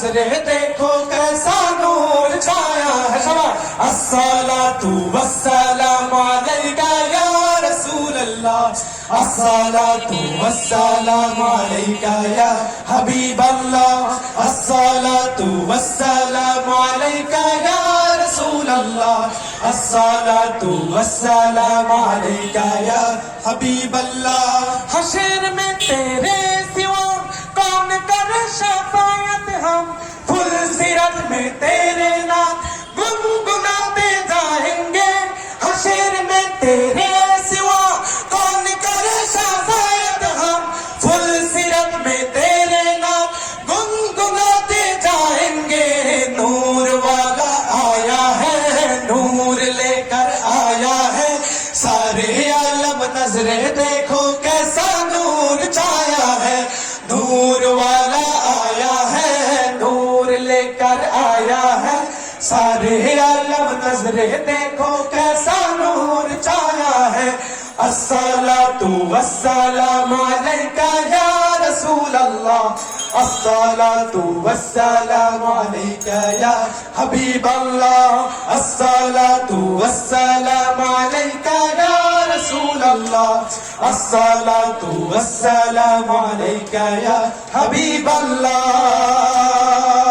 नजरे देखो कैसा नूर छाया है। शाबाश। अस्सलातु वस्सलामु अलैका या रसूल अल्लाह, अस्सलातु वस्सलामु अलैका या हबीब अल्लाह, अस्सलातु वस्सलामु अलैका या रसूल अल्लाह, अस्सलातु वस्सलामु अलैका या हबीब अल्लाह। हशर में तेरे सिवा कौन करे शफाअत, हम फुल सिरत में तेरे नाम गुनगुनाते जाएंगे। हशर में तेरे सिवा कौन करे शफाअत, हम फुल सिरत में तेरे नाम गुनगुनाते जाएंगे। नूर वाला आया है, नूर लेकर आया है, सारे आलम नजरे देखो कैसा नूर छाया है। नूर वाला आया है, नूर लेकर आया है, सारे आलम नजरे देखो कैसा नूर छाया है। अस्सलातु वस्सलामु अलैका या रसूल अल्लाह, अस्सलातु वस्सलामु अलैका या हबीब अल्लाह, अस्सलातु वस्सलामु अलैका या रसूल अल्लाह, अस्सलातु वस्सलामु अलैका या हबीब अल्लाह।